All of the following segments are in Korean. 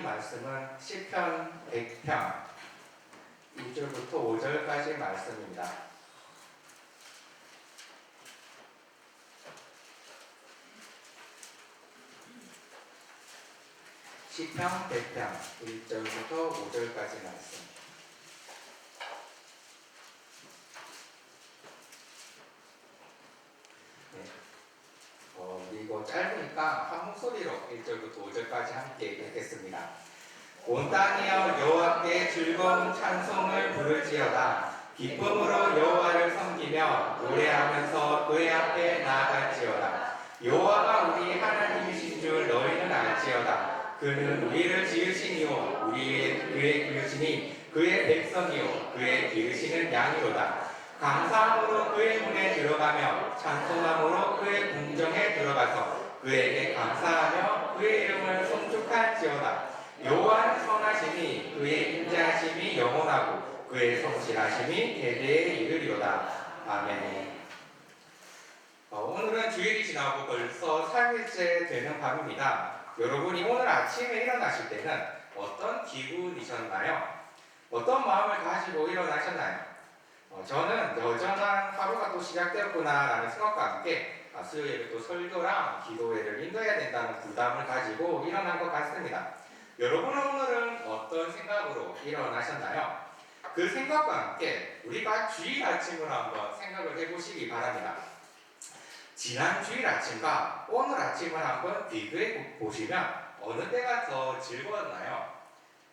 하나님 말씀은 시편 100편 1절부터 5절까지 말씀입니다. 시편 100편 1절부터 5절까지 말씀. 이거 짧으니까 한 목소리로 1절부터 5절까지 함께 읽겠습니다. 온 땅이여 여호와께 즐거운 찬송을 부를지어다. 기쁨으로 여호와를 섬기며 노래하면서 그의 앞에 나아갈지어다. 여호와가 우리 하나님이신 줄 너희는 알지어다. 그는 우리를 지으시니요 그의 기르시니 그의 백성이요 그의 기르시는 양이로다. 감사함으로 그의 문에 들어가며 찬송함으로 그의 궁정에 들어가서 그에게 감사하며 그의 이름을 송축할지어다. 여호와는 선하시니 그의 인자하심이 영원하고 그의 성실하심이 대대에 이르리로다. 아멘. 오늘은 주일이 지나고 벌써 3일째 되는 밤입니다. 여러분이 오늘 아침에 일어나실 때는 어떤 기분이셨나요? 어떤 마음을 가지고 일어나셨나요? 저는 여전한 하루가 또 시작되었구나 라는 생각과 함께 수요일에 또 설교랑 기도회를 인도해야 된다는 부담을 가지고 일어난 것 같습니다. 여러분은 오늘은 어떤 생각으로 일어나셨나요? 그 생각과 함께 우리가 주일 아침을 한번 생각을 해보시기 바랍니다. 지난 주일 아침과 오늘 아침을 한번 비교해 보시면 어느 때가 더 즐거웠나요?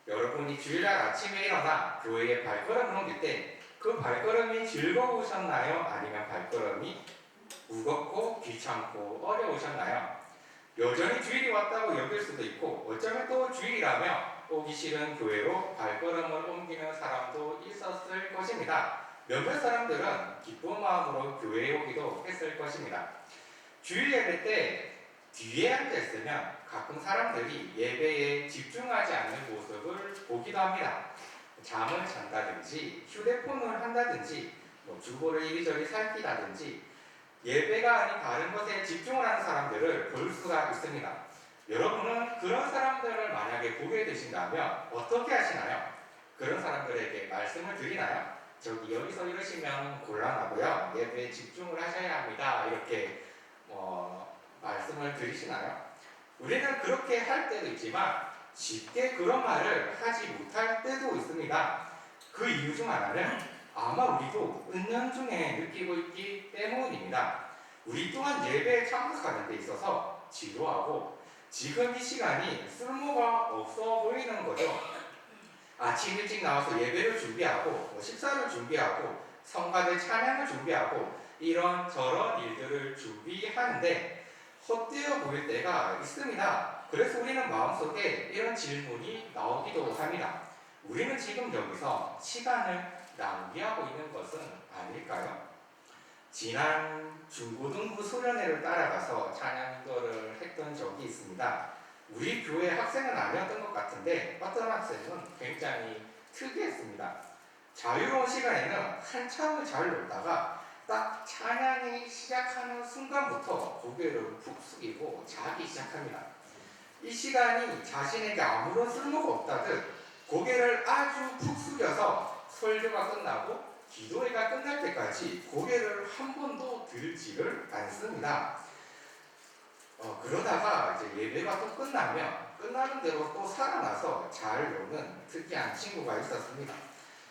여러분이 주일날 아침에 일어나 교회에 발걸음을 옮길 때 그 발걸음이 즐거우셨나요? 아니면 발걸음이 무겁고 귀찮고 어려우셨나요? 여전히 주일이 왔다고 여길 수도 있고 어쩌면 또 주일이라며 오기 싫은 교회로 발걸음을 옮기는 사람도 있었을 것입니다. 몇몇 사람들은 기쁜 마음으로 교회에 오기도 했을 것입니다. 주일 예배 때 뒤에 앉아있으면 가끔 사람들이 예배에 집중하지 않는 모습을 보기도 합니다. 잠을 잔다든지 휴대폰을 한다든지 주보를 이리저리 살피다든지 예배가 아닌 다른 것에 집중을 하는 사람들을 볼 수가 있습니다. 여러분은 그런 사람들을 만약에 보게 되신다면 어떻게 하시나요? 그런 사람들에게 말씀을 드리나요? 저기 여기서 이러시면 곤란하고요. 예배에 집중을 하셔야 합니다. 이렇게 말씀을 드리시나요? 우리는 그렇게 할 때도 있지만 쉽게 그런 말을 하지 못할 때도 있습니다. 그 이유 중 하나는 아마 우리도 은연중에 느끼고 있기 때문입니다. 우리 또한 예배에 참석하는 데 있어서 지루하고 지금 이 시간이 쓸모가 없어 보이는 거죠. 아침 일찍 나와서 예배를 준비하고 식사를 준비하고 성가대 찬양을 준비하고 이런저런 일들을 준비하는데 헛되어 보일 때가 있습니다. 그래서 우리는 마음속에 이런 질문이 나오기도 합니다. 우리는 지금 여기서 시간을 낭비하고 있는 것은 아닐까요? 지난 중고등부 수련회를 따라가서 찬양 인도를 했던 적이 있습니다. 우리 교회 학생은 아니었던 것 같은데 어떤 학생은 굉장히 특이했습니다. 자유로운 시간에는 한참을 잘 놀다가 딱 찬양이 시작하는 순간부터 고개를 푹 숙이고 자기 시작합니다. 이 시간이 자신에게 아무런 쓸모가 없다듯 고개를 아주 푹 숙여서 설교가 끝나고 기도회가 끝날 때까지 고개를 한 번도 들지를 않습니다. 그러다가 이제 예배가 또 끝나면 끝나는 대로 또 살아나서 잘 노는 특이한 친구가 있었습니다.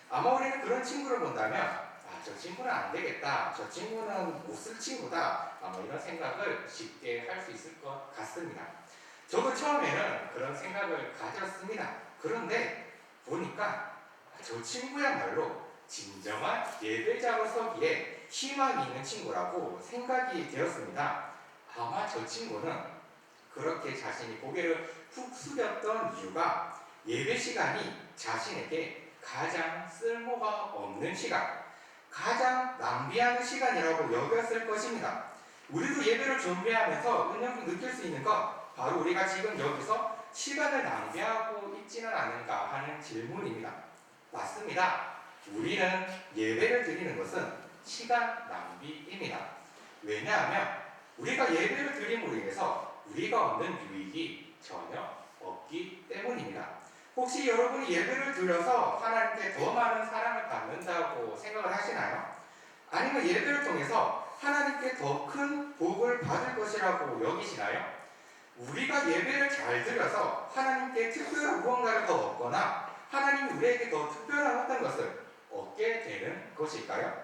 아마 우리는 그런 친구를 본다면 저 친구는 안 되겠다. 저 친구는 못 쓸 친구다. 아마 이런 생각을 쉽게 할 수 있을 것 같습니다. 저도 처음에는 그런 생각을 가졌습니다. 그런데 보니까 저 친구야말로 진정한 예배자로 서기에 희망이 있는 친구라고 생각이 되었습니다. 아마 저 친구는 그렇게 자신이 고개를 푹 숙였던 이유가 예배 시간이 자신에게 가장 쓸모가 없는 시간, 가장 낭비하는 시간이라고 여겼을 것입니다. 우리도 예배를 준비하면서 은연중 느낄 수 있는 것, 바로 우리가 지금 여기서 시간을 낭비하고 있지는 않은가 하는 질문입니다. 맞습니다. 우리는 예배를 드리는 것은 시간 낭비입니다. 왜냐하면 우리가 예배를 드림으로 인해서 우리가 얻는 유익이 전혀 없기 없기 때문입니다. 혹시 여러분이 예배를 드려서 하나님께 더 많은 사랑을 받는다고 생각을 하시나요? 아니면 예배를 통해서 하나님께 더 큰 복을 받을 것이라고 여기시나요? 우리가 예배를 잘 드려서 하나님께 특별한 무언가를 더 얻거나 하나님이 우리에게 더 특별한 어떤 것을 얻게 되는 것일까요?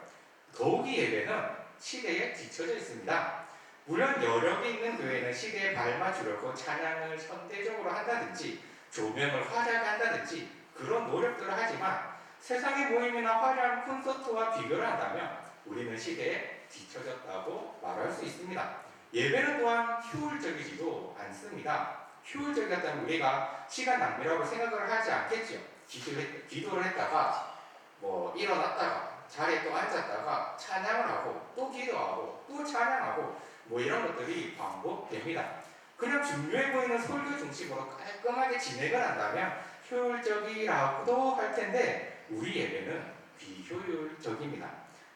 더욱이 예배는 시대에 뒤처져 있습니다. 물론 여력이 있는 교회는 시대에 발맞추려고 찬양을 현대적으로 한다든지 조명을 화려하게 한다든지 그런 노력들을 하지만 세상의 모임이나 화려한 콘서트와 비교를 한다면 우리는 시대에 뒤처졌다고 말할 수 있습니다. 예배는 또한 효율적이지도 않습니다. 효율적이었다면 우리가 시간 낭비라고 생각을 하지 않겠죠. 기도를 했다가 일어났다가 자리에 또 앉았다가 찬양을 하고 또 기도하고 또 찬양하고 이런 것들이 반복됩니다. 그냥 중요해 보이는 설교 중심으로 깔끔하게 진행을 한다면 효율적이라고도 할 텐데 우리 예배는 비효율적입니다.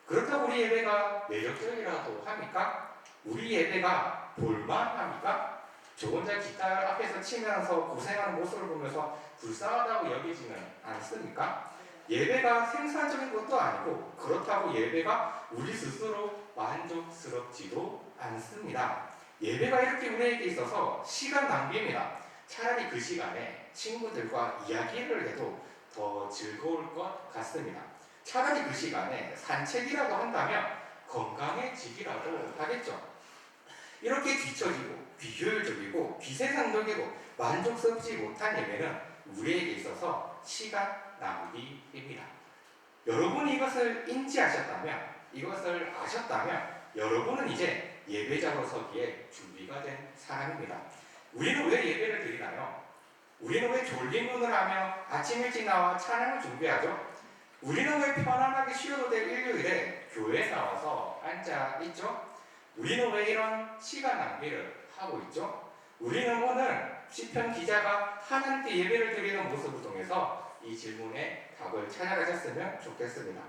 그렇다고 우리 예배가 매력적이라도 합니까? 우리 예배가 볼만합니까? 저 혼자 기타 앞에서 치면서 고생하는 모습을 보면서 불쌍하다고 여기지는 않습니까? 예배가 생산적인 것도 아니고 그렇다고 예배가 우리 스스로 만족스럽지도 않습니다. 예배가 이렇게 우리에게 있어서 시간 낭비입니다. 차라리 그 시간에 친구들과 이야기를 해도 더 즐거울 것 같습니다. 차라리 그 시간에 산책이라도 한다면 건강해지기라도 하겠죠. 이렇게 뒤처지고 비효율적이고 비세상적이고 만족스럽지 못한 예배는 우리에게 있어서 시간 낭비입니다. 여러분이 이것을 인지하셨다면, 이것을 아셨다면 여러분은 이제 예배자로 서기에 준비가 된 사람입니다. 우리는 왜 예배를 드리나요? 우리는 왜 졸린 눈을 하며 아침 일찍 나와 찬양을 준비하죠? 우리는 왜 편안하게 쉬어도 될 일요일에 교회에 나와서 앉아 있죠? 우리는 왜 이런 시간 낭비를 하고 있죠? 우리는 오늘 시편 기자가 하나님께 예배를 드리는 모습을 통해서 이 질문에 답을 찾아가셨으면 좋겠습니다.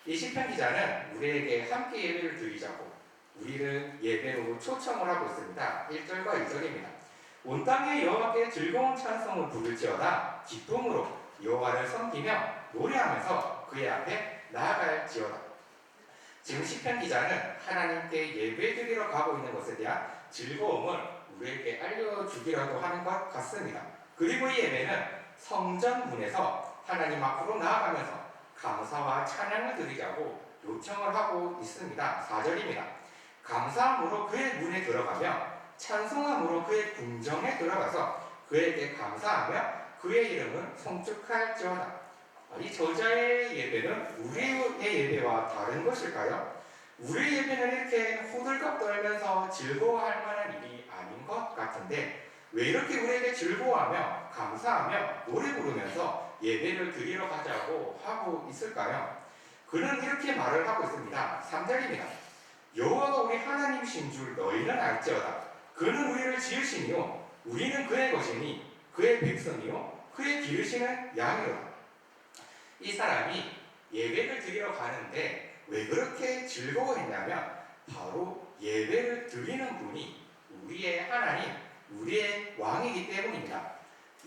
이 시편 기자는 우리에게 함께 예배를 드리자고 우리를 예배로 초청을 하고 있습니다. 1절과 2절입니다. 온 땅에 여호와께 즐거운 찬송을 부를지어다 기쁨으로 여호와를 섬기며 노래하면서 그의 앞에 나아갈지어다. 지금 시편 기자는 하나님께 예배드리러 가고 있는 것에 대한 즐거움을 우리에게 알려주기라도 하는 것 같습니다. 그리고 이 예배는 성전 문에서 하나님 앞으로 나아가면서 감사와 찬양을 드리자고 요청을 하고 있습니다. 4절입니다. 감사함으로 그의 문에 들어가며 찬송함으로 그의 궁정에 들어가서 그에게 감사하며 그의 이름은 송축할지어다. 이 저자의 예배는 우리의 예배와 다른 것일까요? 우리의 예배는 이렇게 호들갑 떨면서 즐거워할 만한 일이 아닌 것 같은데 왜 이렇게 우리에게 즐거워하며 감사하며 노래 부르면서 예배를 드리러 가자고 하고 있을까요? 그는 이렇게 말을 하고 있습니다. 3절입니다. 여호와가 우리 하나님이신 줄 너희는 알지어다. 그는 우리를 지으시니요 우리는 그의 것이니 그의 백성이요 그의 기르시는 양이로다. 이 사람이 예배를 드리러 가는데 왜 그렇게 즐거워했냐면 바로 예배를 드리는 분이 우리의 하나님, 우리의 왕이기 때문입니다.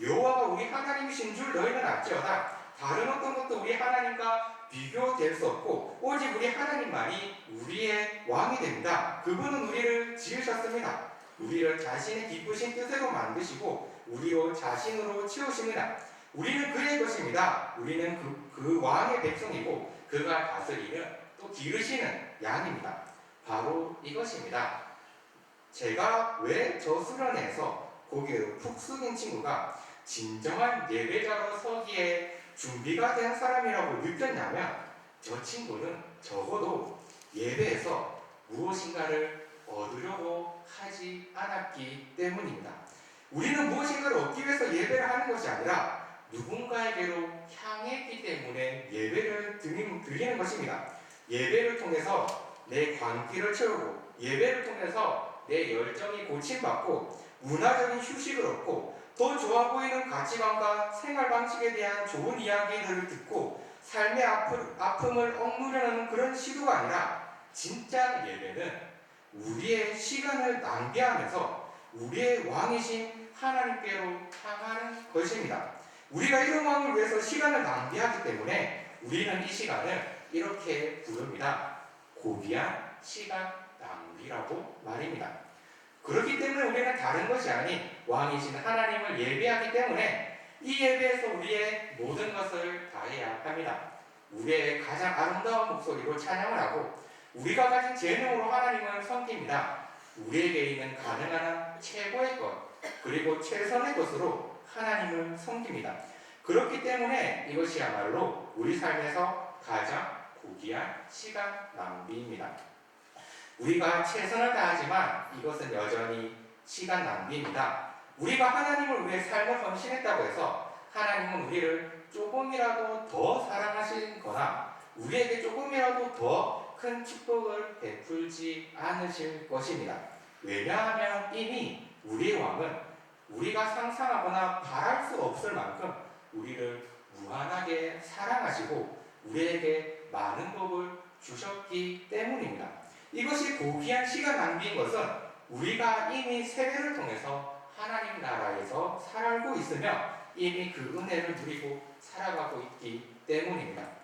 여호와가 우리 하나님이신 줄 너희는 알지어다. 다른 어떤 것도 우리 하나님과 비교될 수 없고 오직 우리 하나님만이 우리의 왕이 됩니다. 그분은 우리를 지으셨습니다. 우리를 자신의 기쁘신 뜻으로 만드시고 우리로 자신으로 채우십니다. 우리는 그의 것입니다. 우리는 그 왕의 백성이고 그가 다스리는 또 기르시는 양입니다. 바로 이것입니다. 제가 왜 저 수련회에서 고개를 푹 숙인 친구가 진정한 예배자로 서기에 준비가 된 사람이라고 느꼈냐면 저 친구는 적어도 예배에서 무엇인가를 얻으려고 하지 않았기 때문입니다. 우리는 무엇인가를 얻기 위해서 예배를 하는 것이 아니라 누군가에게로 향했기 때문에 예배를 드리는 것입니다. 예배를 통해서 내 광기를 채우고 예배를 통해서 내 열정이 고침받고 문화적인 휴식을 얻고 더 좋아 보이는 가치관과 생활 방식에 대한 좋은 이야기들을 듣고 삶의 아픔을 억누르는 그런 시도가 아니라 진짜 예배는 우리의 시간을 낭비하면서 우리의 왕이신 하나님께로 향하는 것입니다. 우리가 이런 왕을 위해서 시간을 낭비하기 때문에 우리는 이 시간을 이렇게 부릅니다. 고귀한 시간 낭비라고 말입니다. 그렇기 때문에 우리는 다른 것이 아닌 왕이신 하나님을 예배하기 때문에 이 예배에서 우리의 모든 것을 다해야 합니다. 우리의 가장 아름다운 목소리로 찬양을 하고 우리가 가진 재능으로 하나님을 섬깁니다. 우리에게 있는 가능한 한 최고의 것 그리고 최선의 것으로 하나님을 섬깁니다. 그렇기 때문에 이것이야말로 우리 삶에서 가장 고귀한 시간 낭비입니다. 우리가 최선을 다하지만 이것은 여전히 시간 낭비입니다. 우리가 하나님을 위해 삶을 헌신했다고 해서 하나님은 우리를 조금이라도 더 사랑하시거나 우리에게 조금이라도 더 큰 축복을 베풀지 않으실 것입니다. 왜냐하면 이미 우리의 왕은 우리가 상상하거나 바랄 수 없을 만큼 우리를 무한하게 사랑하시고 우리에게 많은 복을 주셨기 때문입니다. 이것이 고귀한 시간 낭비인 것은 우리가 이미 세례를 통해서 하나님 나라에서 살고 있으며 이미 그 은혜를 누리고 살아가고 있기 때문입니다.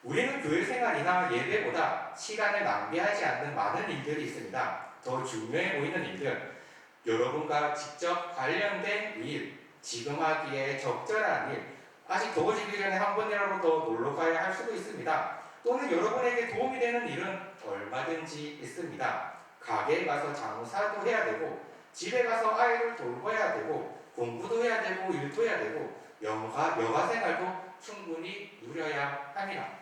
우리는 교회 생활이나 예배보다 시간을 낭비하지 않는 많은 일들이 있습니다. 더 중요해 보이는 일들, 여러분과 직접 관련된 일, 지금 하기에 적절한 일, 아직 더워지기 전에 한 번이라도 더 놀러 가야 할 수도 있습니다. 또는 여러분에게 도움이 되는 일은 얼마든지 있습니다. 가게에 가서 장사도 해야 되고 집에 가서 아이를 돌봐야 되고 공부도 해야 되고 일도 해야 되고 여가 생활도 충분히 누려야 합니다.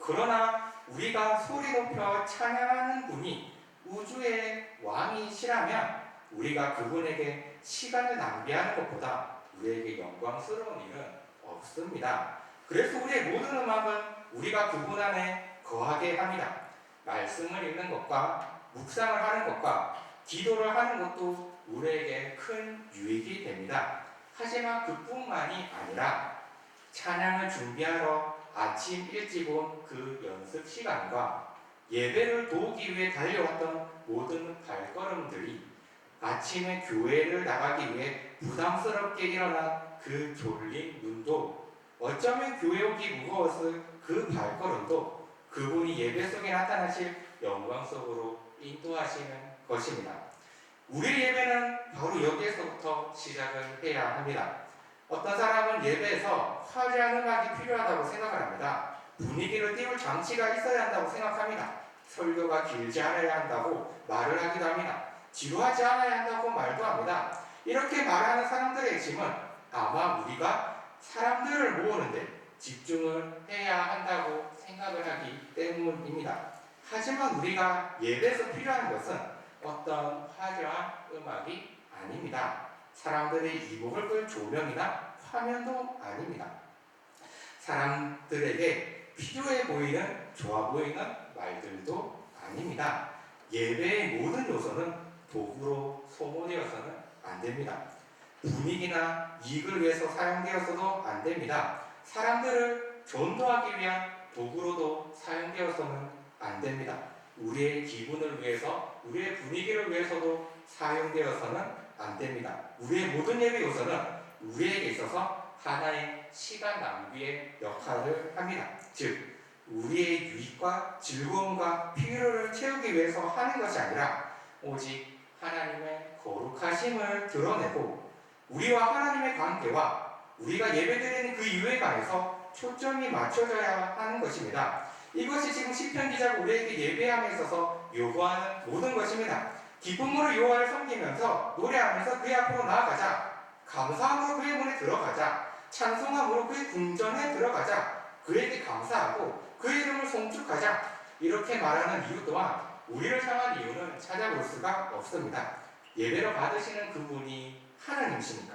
그러나 우리가 소리 높여 찬양하는 분이 우주의 왕이시라면 우리가 그분에게 시간을 낭비하는 것보다 우리에게 영광스러운 일은 없습니다. 그래서 우리의 모든 음악은 우리가 그분 안에 거하게 합니다. 말씀을 읽는 것과 묵상을 하는 것과 기도를 하는 것도 우리에게 큰 유익이 됩니다. 하지만 그뿐만이 아니라 찬양을 준비하러 아침 일찍 온 그 연습 시간과 예배를 도우기 위해 달려왔던 모든 발걸음들이 아침에 교회를 나가기 위해 부담스럽게 일어난 그 졸린 눈도 어쩌면 교회 오기 무거웠을 그 발걸음도 그분이 예배 속에 나타나실 영광 속으로 인도하시는 것입니다. 우리 예배는 바로 여기에서부터 시작을 해야 합니다. 어떤 사람은 예배에서 화려한 음악이 필요하다고 생각을 합니다. 분위기를 띄울 장치가 있어야 한다고 생각합니다. 설교가 길지 않아야 한다고 말을 하기도 합니다. 지루하지 않아야 한다고 말도 합니다. 이렇게 말하는 사람들의 핵심은 아마 우리가 사람들을 모으는데 집중을 해야 한다고 생각을 하기 때문입니다. 하지만 우리가 예배에서 필요한 것은 어떤 화려한 음악이 아닙니다. 사람들의 이목을 끌 조명이나 화면도 아닙니다. 사람들에게 필요해 보이는 좋아 보이는 말들도 아닙니다. 예배의 모든 요소는 도구로 소모되어서는 안 됩니다. 분위기나 이익을 위해서 사용되어서도 안 됩니다. 사람들을 전도하기 위한 도구로도 사용되어서는 안 됩니다. 우리의 기분을 위해서, 우리의 분위기를 위해서도 사용되어서는 안 됩니다. 우리의 모든 예배 요소는 우리에게 있어서 하나의 시간 낭비의 역할을 합니다. 즉, 우리의 유익과 즐거움과 필요를 채우기 위해서 하는 것이 아니라 오직 하나님의 거룩하심을 드러내고 우리와 하나님의 관계와 우리가 예배드리는 그 이유에 관해서 초점이 맞춰져야 하는 것입니다. 이것이 지금 시편 기자가 우리에게 예배함에 있어서 요구하는 모든 것입니다. 기쁨으로 여호와를 섬기면서 노래하면서 그의 앞으로 나아가자. 감사함으로 그의 문에 들어가자. 찬송함으로 그의 궁전에 들어가자. 그에게 감사하고 그의 이름을 송축하자. 이렇게 말하는 이유 또한 우리를 향한 이유는 찾아볼 수가 없습니다. 예배로 받으시는 그분이 하나님이시니까,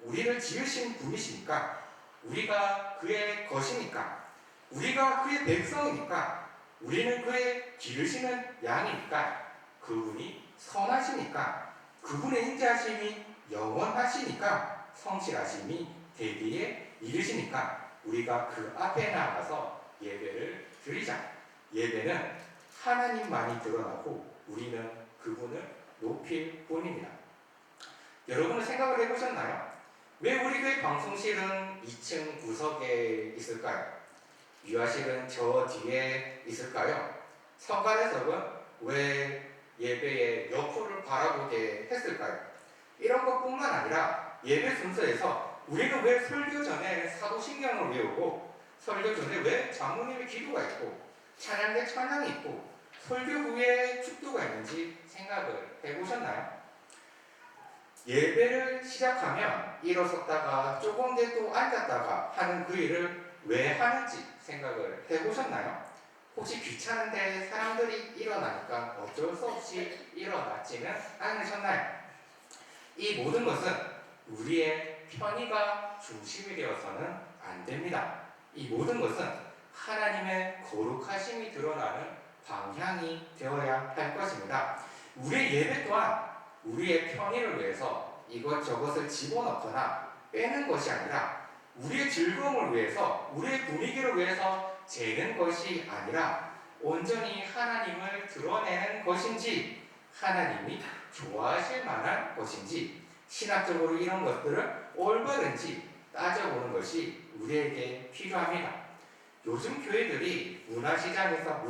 우리를 지으신 분이시니까, 우리가 그의 것이니까, 우리가 그의 백성이니까, 우리는 그의 기르시는 양이니까, 그분이 선하시니까, 그분의 인자하심이 영원하시니까, 성실하심이 대대에 이르시니까 우리가 그 앞에 나가서 예배를 드리자. 예배는 하나님만이 드러나고 우리는 그분을 높일 뿐입니다. 여러분은 생각을 해보셨나요? 왜 우리 교회 방송실은 2층 구석에 있을까요? 유아실은 저 뒤에 있을까요? 성가대석은 왜 예배의 옆을 바라보게 했을까요? 이런 것뿐만 아니라 예배 순서에서 우리는 왜 설교 전에 사도신경을 외우고 설교 전에 왜 장로님의 기도가 있고 찬양대 찬양이 있고 설교 후에 축도가 있는지 생각을 해보셨나요? 예배를 시작하면 일어섰다가 조금 뒤에 또 앉았다가 하는 그 일을 왜 하는지 생각을 해보셨나요? 혹시 귀찮은데 사람들이 일어나니까 어쩔 수 없이 일어났지는 않으셨나요? 이 모든 것은 우리의 편의가 중심이 되어서는 안 됩니다. 이 모든 것은 하나님의 거룩하심이 드러나는 방향이 되어야 할 것입니다. 우리의 예배 또한 우리의 편의를 위해서 이것저것을 집어넣거나 빼는 것이 아니라 우리의 즐거움을 위해서 우리의 분위기를 위해서 재는 것이 아니라 온전히 하나님을 드러내는 것인지 하나님이 좋아하실 만한 것인지 신학적으로 이런 것들을 올바른지 따져보는 것이 우리에게 필요합니다. 요즘 교회들이 문화시장에서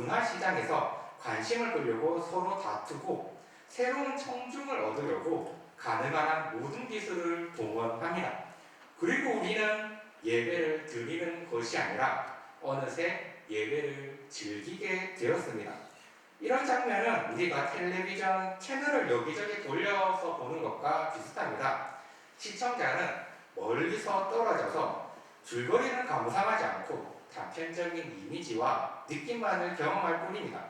관심을 끌려고 서로 다투고 새로운 청중을 얻으려고 가능한 한 모든 기술을 동원합니다. 그리고 우리는 예배를 드리는 것이 아니라 어느새 예배를 즐기게 되었습니다. 이런 장면은 우리가 텔레비전 채널을 여기저기 돌려서 보는 것과 비슷합니다. 시청자는 멀리서 떨어져서 줄거리는 감상하지 않고 단편적인 이미지와 느낌만을 경험할 뿐입니다.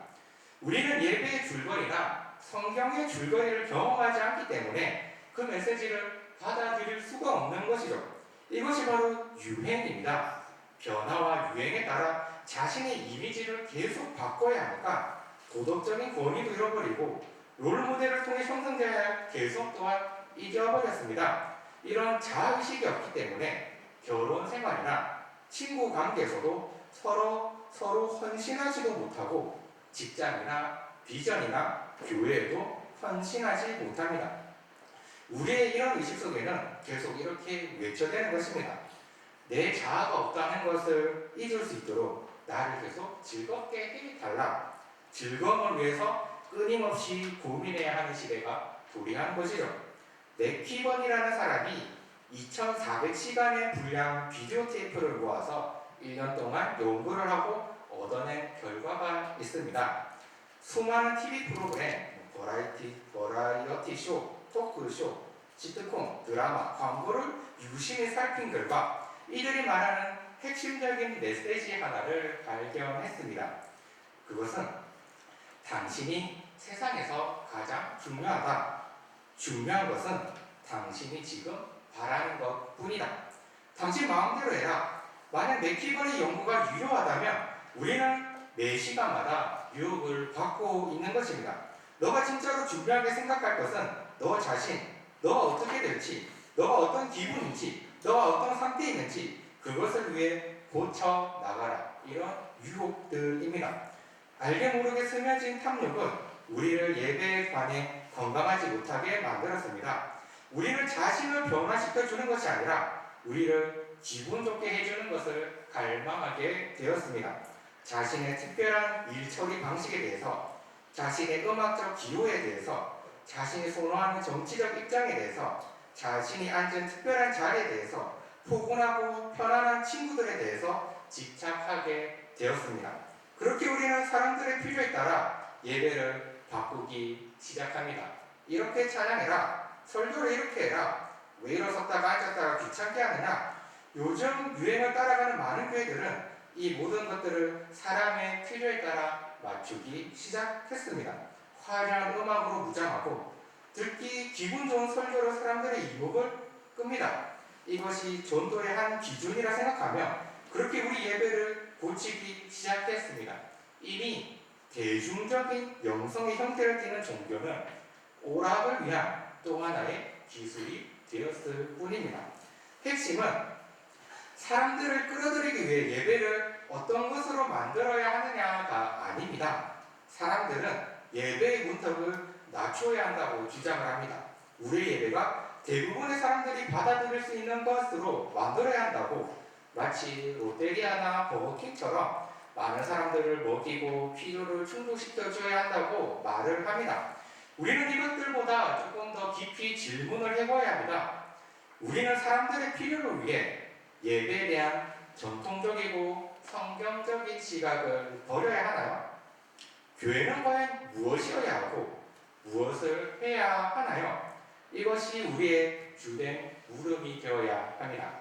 우리는 예배의 줄거리나 성경의 줄거리를 경험하지 않기 때문에 그 메시지를 받아들일 수가 없는 것이죠. 이것이 바로 유행입니다. 변화와 유행에 따라 자신의 이미지를 계속 바꿔야 하니까 도덕적인 권위도 잃어버리고 롤모델을 통해 형성되어야 할 개성 또한 잊어버렸습니다. 이런 자아의식이 없기 때문에 결혼 생활이나 친구 관계에서도 서로 헌신하지도 못하고 직장이나 비전이나 교회에도 헌신하지 못합니다. 우리의 이런 의식 속에는 계속 이렇게 외쳐대는 것입니다. 내 자아가 없다는 것을 잊을 수 있도록 나를 계속 즐겁게 해달라. 즐거움을 위해서 끊임없이 고민해야 하는 시대가 도래한 것이죠. 맥키번이라는 사람이 2400시간의 분량 비디오 테이프를 모아서 1년 동안 연구를 하고 얻어낸 결과가 있습니다. 수많은 TV 프로그램, 버라이어티 쇼, 토크쇼, 시트콤, 드라마, 광고를 유심히 살핀 결과 이들이 말하는 핵심적인 메시지 하나를 발견했습니다. 그것은 당신이 세상에서 가장 중요하다. 중요한 것은 당신이 지금 바라는 것 뿐이다. 당신 마음대로 해라. 만약 맥키번의 연구가 유효하다면 우리는 매 시간마다 유혹을 받고 있는 것입니다. 너가 진짜로 중요하게 생각할 것은 너 자신, 너가 어떻게 될지, 너가 어떤 기분인지, 너가 어떤 상태에 있는지 그것을 위해 고쳐 나가라. 이런 유혹들입니다. 알게 모르게 스며진 탐욕은 우리를 예배에 관해 건강하지 못하게 만들었습니다. 우리를 자신을 변화시켜주는 것이 아니라 우리를 기분 좋게 해주는 것을 갈망하게 되었습니다. 자신의 특별한 일처리 방식에 대해서, 자신의 음악적 기호에 대해서, 자신이 선호하는 정치적 입장에 대해서, 자신이 앉은 특별한 자리에 대해서, 포근하고 편안한 친구들에 대해서 집착하게 되었습니다. 그렇게 우리는 사람들의 필요에 따라 예배를 바꾸기 시작합니다. 이렇게 찬양해라. 설교를 이렇게 해라. 왜 일어섰다가 앉았다가 귀찮게 하느냐. 요즘 유행을 따라가는 많은 교회들은 이 모든 것들을 사람의 필요에 따라 맞추기 시작했습니다. 화려한 음악으로 무장하고 듣기 기분 좋은 설교로 사람들의 이목을 끕니다. 이것이 전도의 한 기준이라 생각하며 그렇게 우리 예배를 고치기 시작했습니다. 이미 대중적인 영성의 형태를 띠는 종교는 오락을 위한 또 하나의 기술이 되었을 뿐입니다. 핵심은 사람들을 끌어들이기 위해 예배를 어떤 것으로 만들어야 하느냐가 아닙니다. 사람들은 예배의 문턱을 낮춰야 한다고 주장을 합니다. 우리의 예배가 대부분의 사람들이 받아들일 수 있는 것으로 만들어야 한다고, 마치 롯데리아나 버거킹처럼 많은 사람들을 먹이고 필요를 충족시켜줘야 한다고 말을 합니다. 우리는 이것들보다 조금 더 깊이 질문을 해봐야 합니다. 우리는 사람들의 필요를 위해 예배에 대한 전통적이고 성경적인 시각을 버려야 하나요? 교회는 과연 무엇이어야 하고 무엇을 해야 하나요? 이것이 우리의 주된 물음이 되어야 합니다.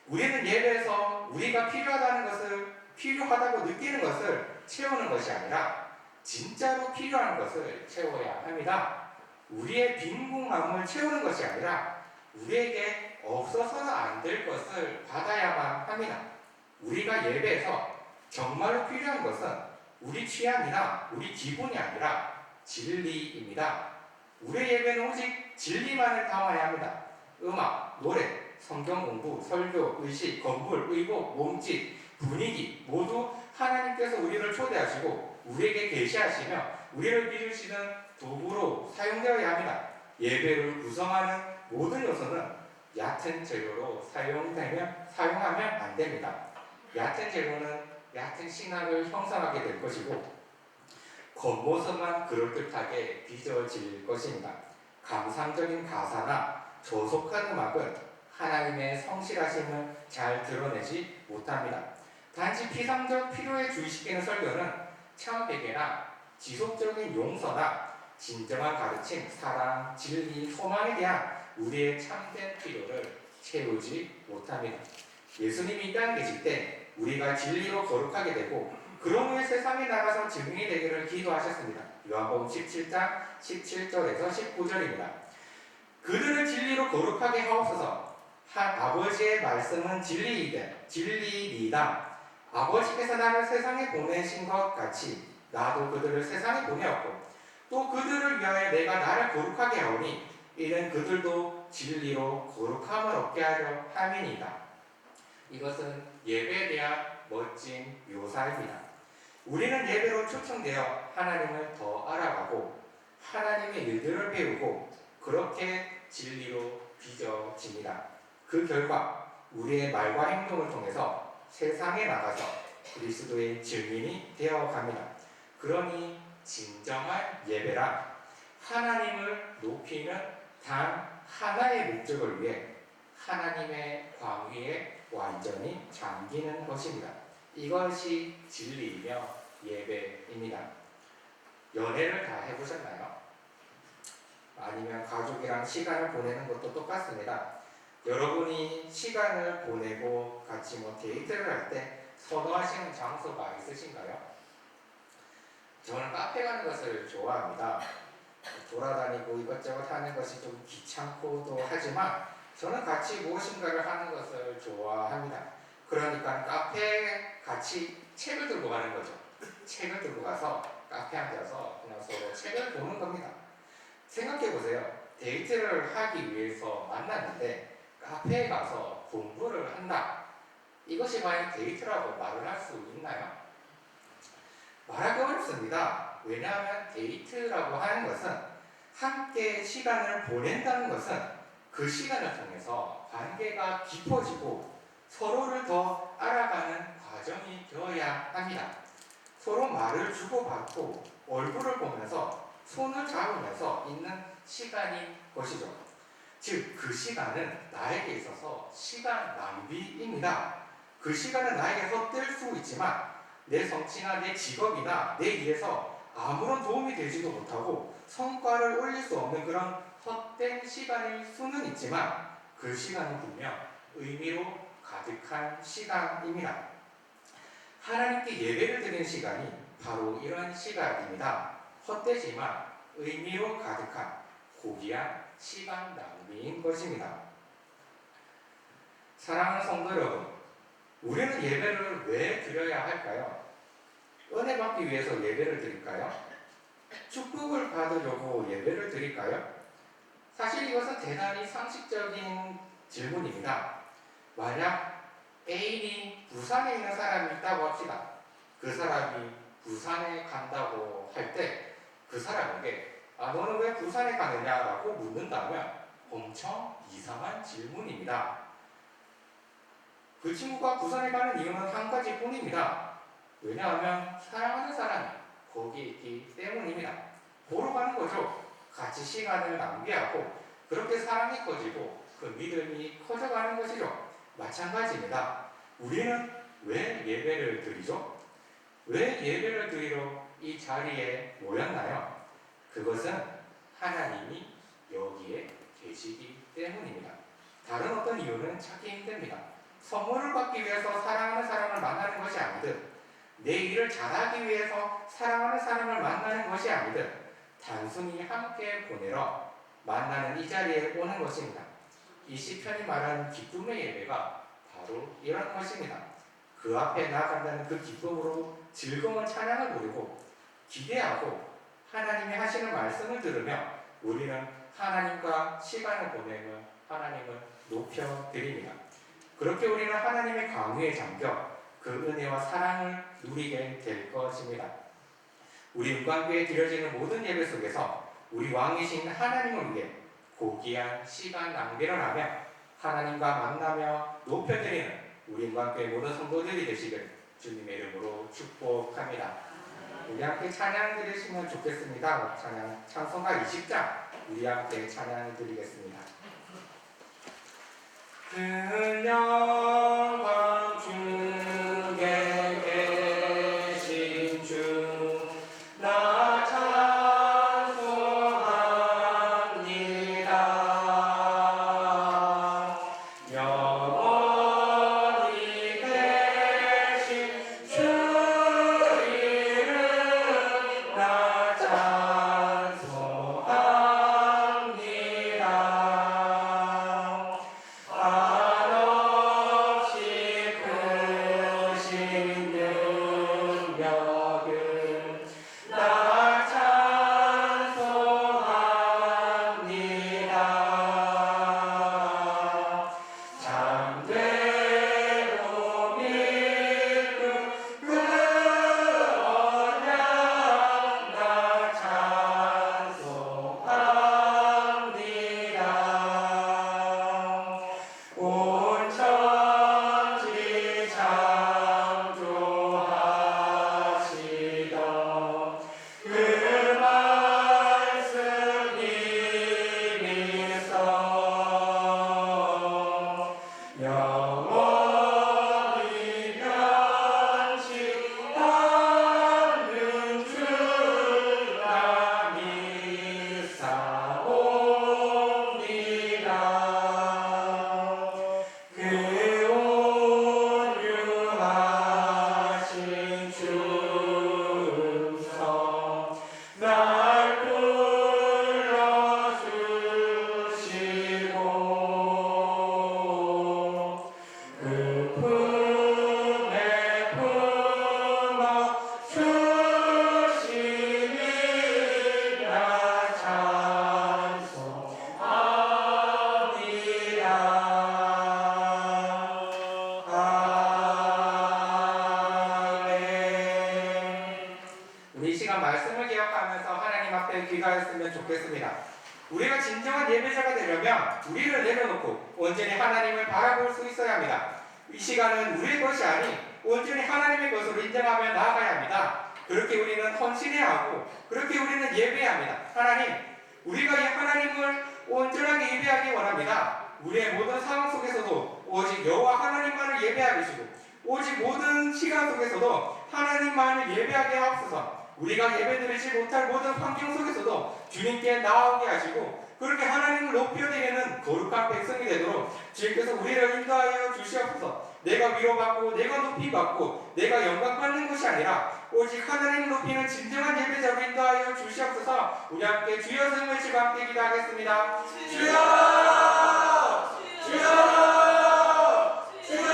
우리는 예배에서 우리가 필요하다고 느끼는 것을 채우는 것이 아니라 진짜로 필요한 것을 채워야 합니다. 우리의 빈궁함을 채우는 것이 아니라 우리에게 없어서는 안 될 것을 받아야만 합니다. 우리가 예배에서 정말로 필요한 것은 우리 취향이나 우리 기분이 아니라 진리입니다. 우리의 예배는 오직 진리만을 담아야 합니다. 음악, 노래, 성경 공부, 설교, 의식, 건물, 의복, 몸짓, 분위기 모두 하나님께서 우리를 초대하시고 우리에게 계시하시며 우리를 믿으시는 도구로 사용되어야 합니다. 예배를 구성하는 모든 요소는 얕은 재료로 사용하면 안 됩니다. 얕은 재료는 얕은 신학을 형성하게 될 것이고 겉모습만 그럴듯하게 빚어질 것입니다. 감상적인 가사나 조속한 음악은 하나님의 성실하심을 잘 드러내지 못합니다. 단지 피상적 필요에 주의시키는 설교는 창백이나 지속적인 용서나 진정한 가르침, 사랑, 진리, 소망에 대한 우리의 참된 필요를 채우지 못합니다. 예수님이 이 땅에 계실 때 우리가 진리로 거룩하게 되고 그런 후에 세상에 나가서 증인이 되기를 기도하셨습니다. 요한복음 17장 17절에서 19절입니다. 그들을 진리로 거룩하게 하옵소서. 아버지의 말씀은 진리이다. 아버지께서 나를 세상에 보내신 것 같이 나도 그들을 세상에 보내었고 또 그들을 위하여 내가 나를 거룩하게 하오니 이는 그들도 진리로 거룩함을 얻게 하려 함이니이다. 이것은 예배에 대한 멋진 묘사입니다. 우리는 예배로 초청되어 하나님을 더 알아가고 하나님의 일들을 배우고 그렇게 진리로 빚어집니다. 그 결과 우리의 말과 행동을 통해서 세상에 나가서 그리스도의 증인이 되어갑니다. 그러니 진정한 예배란 하나님을 높이는 단 하나의 목적을 위해 하나님의 광위에 완전히 잠기는 것입니다. 이것이 진리이며 예배입니다. 연애를 다 해보셨나요? 아니면 가족이랑 시간을 보내는 것도 똑같습니다. 여러분이 시간을 보내고 같이 데이트를 할 때 선호하시는 장소가 있으신가요? 저는 카페 가는 것을 좋아합니다. 돌아다니고 이것저것 하는 것이 좀 귀찮고도 하지만 저는 같이 무엇인가를 하는 것을 좋아합니다. 그러니까 카페에 같이 책을 들고 가는 거죠. 책을 들고 가서 카페에 앉아서 그냥 서로 책을 보는 겁니다. 생각해 보세요. 데이트를 하기 위해서 만났는데 카페에 가서 공부를 한다. 이것이 과연 데이트라고 말을 할 수 있나요? 말하기 어렵습니다. 왜냐하면 데이트라고 하는 것은 함께 시간을 보낸다는 것은 그 시간을 통해서 관계가 깊어지고 서로를 더 알아가는 과정이 되어야 합니다. 서로 말을 주고받고 얼굴을 보면서 손을 잡으면서 있는 시간인 것이죠. 즉, 그 시간은 나에게 있어서 시간 낭비입니다. 그 시간은 나에게 헛될 수 있지만 내 성취나 내 직업이나 내 일에서 아무런 도움이 되지도 못하고 성과를 올릴 수 없는 그런 헛된 시간일 수는 있지만 그 시간은 분명 의미로 가득한 시간입니다. 하나님께 예배를 드리는 시간이 바로 이런 시간입니다. 헛되지만 의미로 가득한 고귀한 시간 낭비인 것입니다. 사랑하는 성도 여러분, 우리는 예배를 왜 드려야 할까요? 은혜 받기 위해서 예배를 드릴까요? 축복을 받으려고 예배를 드릴까요? 사실 이것은 대단히 상식적인 질문입니다. 만약 애인이 부산에 있는 사람이 있다고 합시다. 그 사람이 부산에 간다고 할 때 그 사람에게 너는 왜 부산에 가느냐라고 묻는다면 엄청 이상한 질문입니다. 그 친구가 부산에 가는 이유는 한 가지뿐입니다. 왜냐하면 사랑하는 사람이 거기에 있기 때문입니다. 보러 가는 거죠. 같이 시간을 낭비하고 그렇게 사랑이 커지고 그 믿음이 커져가는 것이죠. 마찬가지입니다. 우리는 왜 예배를 드리죠? 왜 예배를 드리러 이 자리에 모였나요? 그것은 하나님이 여기에 계시기 때문입니다. 다른 어떤 이유는 찾기 힘듭니다. 선물을 받기 위해서 사랑하는 사람을 만나는 것이 아니듯 내 일을 잘하기 위해서 사랑하는 사람을 만나는 것이 아니듯 단순히 함께 보내러 만나는 이 자리에 오는 것입니다. 이 시편이 말하는 기쁨의 예배가 바로 이런 것입니다. 그 앞에 나아간다는 그 기쁨으로 즐거운 찬양을 부르고 기대하고 하나님이 하시는 말씀을 들으며 우리는 하나님과 시간을 보내며 하나님을 높여드립니다. 그렇게 우리는 하나님의 강요에 잠겨 그 은혜와 사랑을 누리게 될 것입니다. 우리 은광교회에 드려지는 모든 예배 속에서 우리 왕이신 하나님을 위해 고귀한 시간 낭비를 하며 하나님과 만나며 높여드리는 우리 은광교회 모든 성도들이 되시길 주님의 이름으로 축복합니다. 우리 함께 찬양 드리시면 좋겠습니다. 찬송가 20장 우리 함께 찬양 드리겠습니다. 큰 영광 주께 계신 주 나 찬송합니다. 영원히 계신 주 이름 나 찬송합니다. 한없이 크신 능력은 나 찬송합니다. 잠되고 믿음 그 언약 나 찬송합니다. 온 천지 창조하시던 그 말씀 이미서 영원히 변치않는 줄 나 믿사옵니다. 그 온유하신 주음성 날 불러주시고 그 품에 품어 주시니 나 찬송합니다. 아멘. 우리 이 시간 말씀을 기억하면서 하나님 앞에 기도했으면 좋겠습니다. 우리가 진정한 예배자가 되려면 우리를 내려놓고 온전히 하나님을 바라볼 수 있어야 합니다. 이 시간은 우리의 것이 아닌 온전히 하나님의 것으로 인정하며 나아가야 합니다. 그렇게 우리는 헌신해야 하고 그렇게 우리는 예배해야 합니다. 하나님, 우리가 이 하나님을 온전하게 예배하기 원합니다. 우리의 모든 상황 속에서도 오직 여호와 하나님만을 예배하게 하시고 오직 모든 시간 속에서도 하나님만을 예배하게 하옵소서. 우리가 예배드리지 못할 모든 환경 속에서도 주님께 나오게 하시고 그렇게 하나님을 높여드리는 거룩한 백성이 되도록 주님께서 우리를 인도하여 주시옵소서. 내가 위로받고 내가 높임받고 내가 영광받는 것이 아니라 오직 하나님을 높이는 진정한 예배자로 인도하여 주시옵소서. 우리 함께 주여 성을 외치고 함께 기도하겠습니다. 주여! 주여! 주여!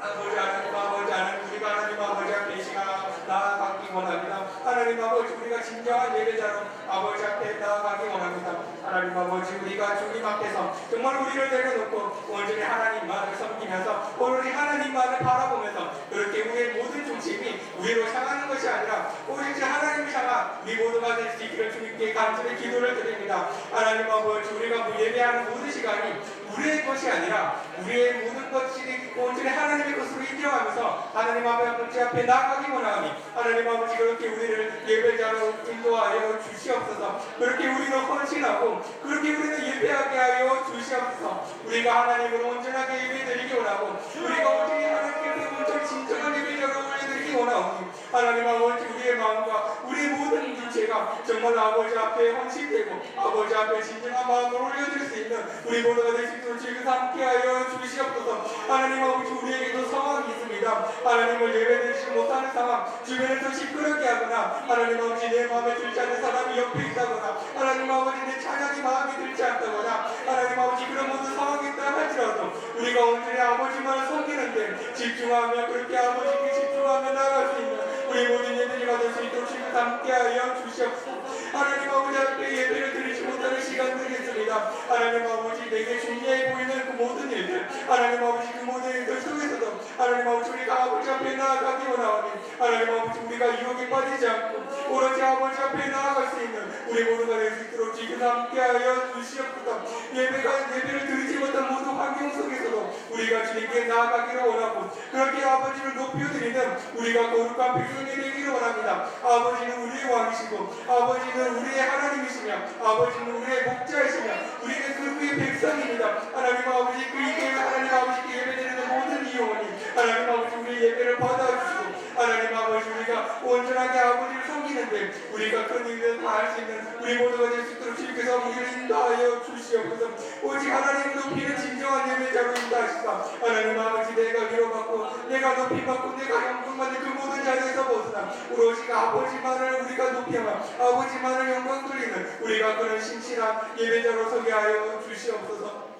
아버지 하나님 아버지 하나님 우리가 하나님 아버지 앞에 이 시간 나아가기 원합니다. 하나님 아버지 우리가 진정한 예배자로 아버지 앞에 나아가기 원합니다. 하나님 아버지 우리가 주님 앞에서 정말 우리를 내려놓고 온전히 하나님만을 섬기면서 오로지 하나님만을 바라보면서 그렇게 우리의 모든 중심이 우리로 향하는 것이 아니라 오로지 하나님을 향한 우리 모두가 될 수 있기를 주님께 간절히 기도를 드립니다. 하나님 아버지, 우리가 예배하는 모든 시간이 우리의 것이 아니라 우리의 모든 것이 온전히 하나님의 것으로 인정하면서 하나님 아버지 앞에 나아가기 원하오니 하나님 아버지 그렇게 우리를 예배자로 인도하여 주시옵소서. 그렇게 우리는 헌신하고 그렇게 우리는 예배하게 하여 주시옵소서. 우리가 하나님을 온전하게 예배드리기 원하고 우리가 온전히 하나님께 온전히 진정한 예배자로 올려드리기 원하오니 하나님 아버지 우리의 마음과 우리의 모든 육체가 정말 아버지 앞에 헌신되고 아버지 앞에 진정한 마음을 올려드릴 수 있는 우리 모두가 될 수 있도록 지금 함께하여 주시옵소서. 하나님 아버지 우리에게도 상황이 있습니다. 하나님을 예배드리지 못하는 상황, 주변에서 시끄럽게 하거나 하나님 아버지 내 마음에 들지 않는 사람이 옆에 있다거나 하나님 아버지 내 찬양이 마음에 들지 않다거나 하나님 아버지 그런 모든 상황이 있다 할지라도 우리가 온전히 아버지만을 섬기는데 집중하며 그렇게 아버지께 집중하며 나아갈 수 있는 우리 모든 예배가 될 수 있도록 지금 함께하여 주시옵소서. 하나님 아버지 앞에 예배를 드리지 못하는 시간들이 있습니다. 하나님 아버지 내게 중요해 보이는 그 모든 일들 하나님 아버지 그 모든 일들 속에서도 하나님 아버지 우리가 아버지 앞에 나아가기 원하오니 하나님 아버지 우리가 유혹에 빠지지 않고 오로지 아버지 앞에 나아갈 수 있는 우리 모두가 될 수 있도록 지금 함께하여 주시옵소서. 예배를 드리지 못한 모든 환경 속에서도 우리가 주님께 나아가기를 원하고 그렇게 아버지를 높여드리는 우리가 거룩한 백성이 되기를 원합니다. 아버지는 우리의 왕이시고 아버지는 우리의 하나님이시며 아버지는 우리의 목자이시며 우리는 그의 백성입니다. 하나님 아버지 그에게 하나님 아버지께 예배드리는 모든 이용원이 하나님 아버지 우리의 예배를 받아주시고 하나님 아버지 우리가 온전하게 아버지를 섬기는데 우리가 큰 일을 다할 수 있는 우리 모두가 될 수 있도록 주님께서 우리를 인도하여 주시옵소서. 오직 하나님을 높이는 진정한 예배자로 인도하시다. 하나님 아버지 내가 위로받고 내가 높임받고 내가 영광받는 그 모든 자리에서 벗어나 오로지 아버지만을 우리가 높여만 아버지만을 영광 돌리는 우리가 그런 신실한 예배자로 서게 하여 주시옵소서.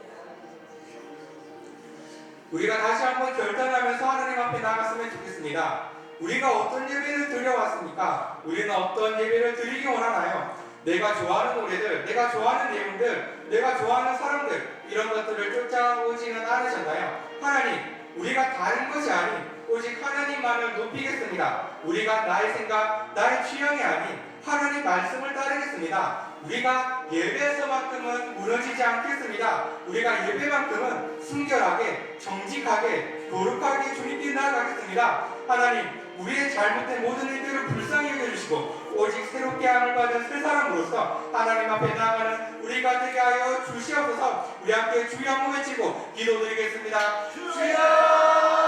우리가 다시 한번 결단하면서 하나님 앞에 나갔으면 좋겠습니다. 우리가 어떤 예배를 드려왔습니까? 우리는 어떤 예배를 드리기 원하나요? 내가 좋아하는 노래들, 내가 좋아하는 내용들, 내가 좋아하는 사람들 이런 것들을 쫓아오지는 않으셨나요? 하나님, 우리가 다른 것이 아닌 오직 하나님만을 높이겠습니다. 우리가 나의 생각, 나의 취향이 아닌 하나님 말씀을 따르겠습니다. 우리가 예배에서만큼은 무너지지 않겠습니다. 우리가 예배만큼은 순결하게, 정직하게, 거룩하게 주님께 나아가겠습니다. 하나님, 우리의 잘못된 모든 일들을 불쌍히 여겨주시고 오직 새롭게 함을 받은 새 사람으로서 하나님 앞에 나아가는 우리가 되게 하여 주시옵소서. 우리 함께 주여 한번 외치고 기도드리겠습니다. 주여!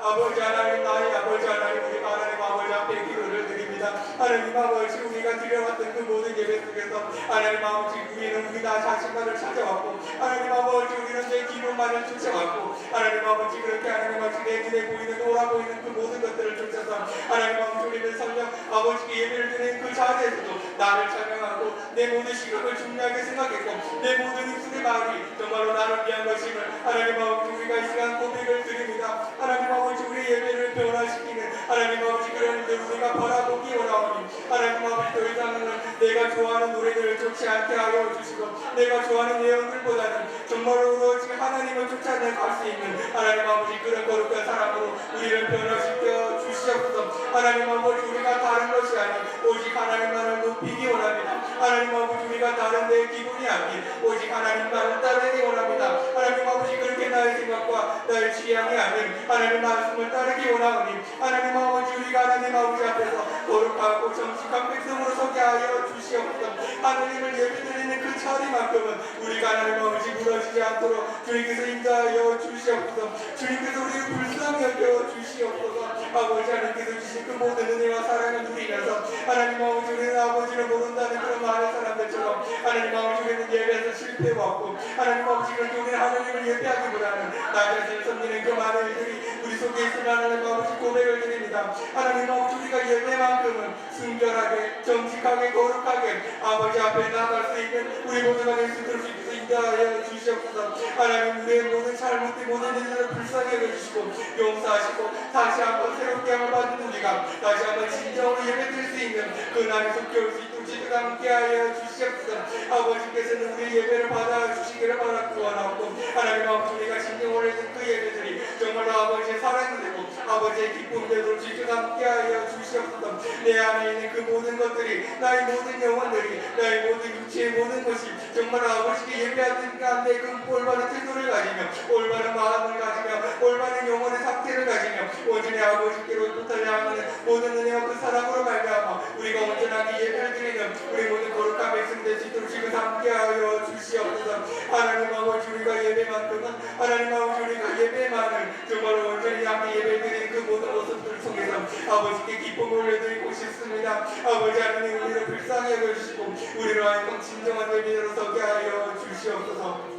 아버지 하나님, 나의 아버지 하나님, 우리가 하나님 아버지 앞에 기도를 드립니다. 하나님 아버지, 우리가 드려왔던 그 모든 예배 속에서 하나님 아버지 우리는 우리 나 자신만을 찾아왔고 하나님 아버지 우리는 내 기분만을 쫓아왔고 하나님 아버지 그렇게 하나님 아버지 내 눈에 보이는 돌아 보이는 그 모든 것들을 쫓아서 하나님 아버지 우리는 성령 아버지께 예배를 드리는 그 자리에서도 나를 찬양하고 내 모든 시각을 중요하게 생각했고 내 모든 입술의 말이 정말로 나를 위한 것임을 하나님 아버지 우리가 이 시간 고백을 드립니다. 하나님 아버지 우리 예배를 변화시키는 하나님 아버지 그런 일들 우리가 바라보기 원하오니 하나님 아버지 더 이상은 내가 좋아하는 노래들을 쫓지 않게 하여 주시고 내가 좋아하는 내용들보다는 정말로 오로지 하나님을 쫓아내갈 수 있는 하나님 아버지 그런 거룩한 사람으로 우리를 변화시켜 주시옵소서. 하나님 아버지 우리가 다른 것이 아닌 오직 하나님만을 높이기 원합니다. 하나님 아버지 우리가 다른 내 기분이 아닌 오직 하나님만을 따르기 원합니다. 하나님 아버지 그렇게 나의 생각과 나의 취향이 아닌 하나님 말씀을 따르기 원하오니 하나님 아버지 우리가 하나님 아버지 앞에서 거룩하고 정직한 백성으로 서게 하여 주시옵소서. 하나님을 예배드리는 그 자리만큼은 우리가 하나님 아버지 무너지지 않도록 주님께서 인도하여 주시옵소서. 주님께서 우리를 불쌍히 여겨 주시옵소서. 아버지 하나님께서 주신 그 모든 은혜와 사랑을 누리면서 하나님 아버지 우리는 아버지를 모른다는 그런 많은 사람들처럼 하나님 아버지 우리는 예배에서 실패해왔고 하나님 아버지 그렇게 우리는 하나님을 예배하기보다는 나 자신을 섬기는 그 많은 일들이 우리 속에 있으면 하나님 아버지 고백을 드립니다. 하나님 아버지 우리가 예배만큼은 순결하게 정직하게 거룩하게 아버지 앞에 나아갈 수 있는 우리 모두가 될 수 있도록 인도하여 주시옵소서. 하나님 우리의 모든 잘못된 모든 일들을 불쌍히 여겨주시고 용서하시고 다시 한번 새롭게 함을 받는 우리가 다시 한번 진정으로 예배드릴 수 있는 그 날이 속히 올 수 있도록 지금 함께하여 주시옵소서. 아버지께서는 우리의 예배를 받아주시기를 바라고 원하고 하나님 아버지 우리가 진정 올려진 그 예배들이 정말로 아버지의 사랑이 되고 아버지 아버지의 기쁨 되도록 주께서 함께하여 주시옵소서. 내 안에 있는 그 모든 것들이, 나의 모든 영혼들이, 나의 모든 육체의 모든 것이 정말 아버지께 예배하는 가운데 그 올바른 태도를 가지며 올바른 마음을 가지며 올바른 영혼의 상태를 가지며 온전히 아버지께로 부탁을 향하는 모든 은혜와 그 사랑으로 말미암아 우리가 온전하게 예배를 드리는 우리 모든 거룩한 백성 될 수 있도록 지금 함께하여 주시옵소서. 하나님 아버지, 우리가 예배만큼은 하나님 아버지, 우리가 예배만을 정말 온전히 함께 예배드리는 그 모든 모습들을 통해서 아버지께 기쁨을 올려드리고 싶습니다. 아버지 하나님, 우리를 불쌍히 여겨주시고 우리로 하여금 진정한 예배로 서게 하여 주시옵소서.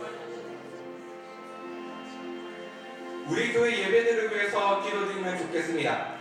우리 교회 예배들을 위해서 기도드리면 좋겠습니다.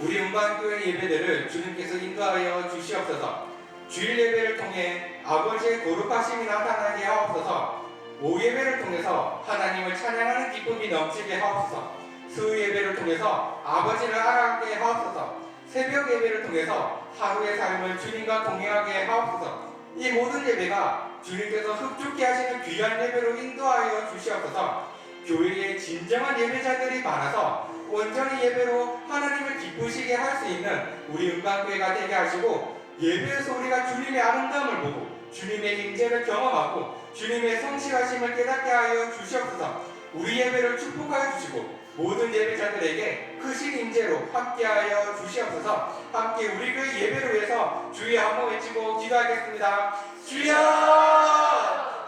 우리 음반교회 예배들을 주님께서 인도하여 주시옵소서. 주일 예배를 통해 아버지의 거룩하심이 나타나게 하옵소서. 오후 예배를 통해서 하나님을 찬양하는 기쁨이 넘치게 하옵소서. 수요 예배를 통해서 아버지를 알아가게 하옵소서. 새벽 예배를 통해서 하루의 삶을 주님과 동행하게 하옵소서. 이 모든 예배가 주님께서 흡족해 하시는 귀한 예배로 인도하여 주시옵소서. 교회에 진정한 예배자들이 많아서 온전히 예배로 하나님을 기쁘시게 할 수 있는 우리 음반교회가 되게 하시고, 예배에서 우리가 주님의 아름다움을 보고 주님의 임재를 경험하고 주님의 성실하심을 깨닫게 하여 주시옵소서. 우리 예배를 축복하여 주시고 모든 예배자들에게 크신 임재로 함께하여 주시옵소서. 함께 우리 교회 예배를 위해서 주의 한번 외치고 기도하겠습니다. 주여!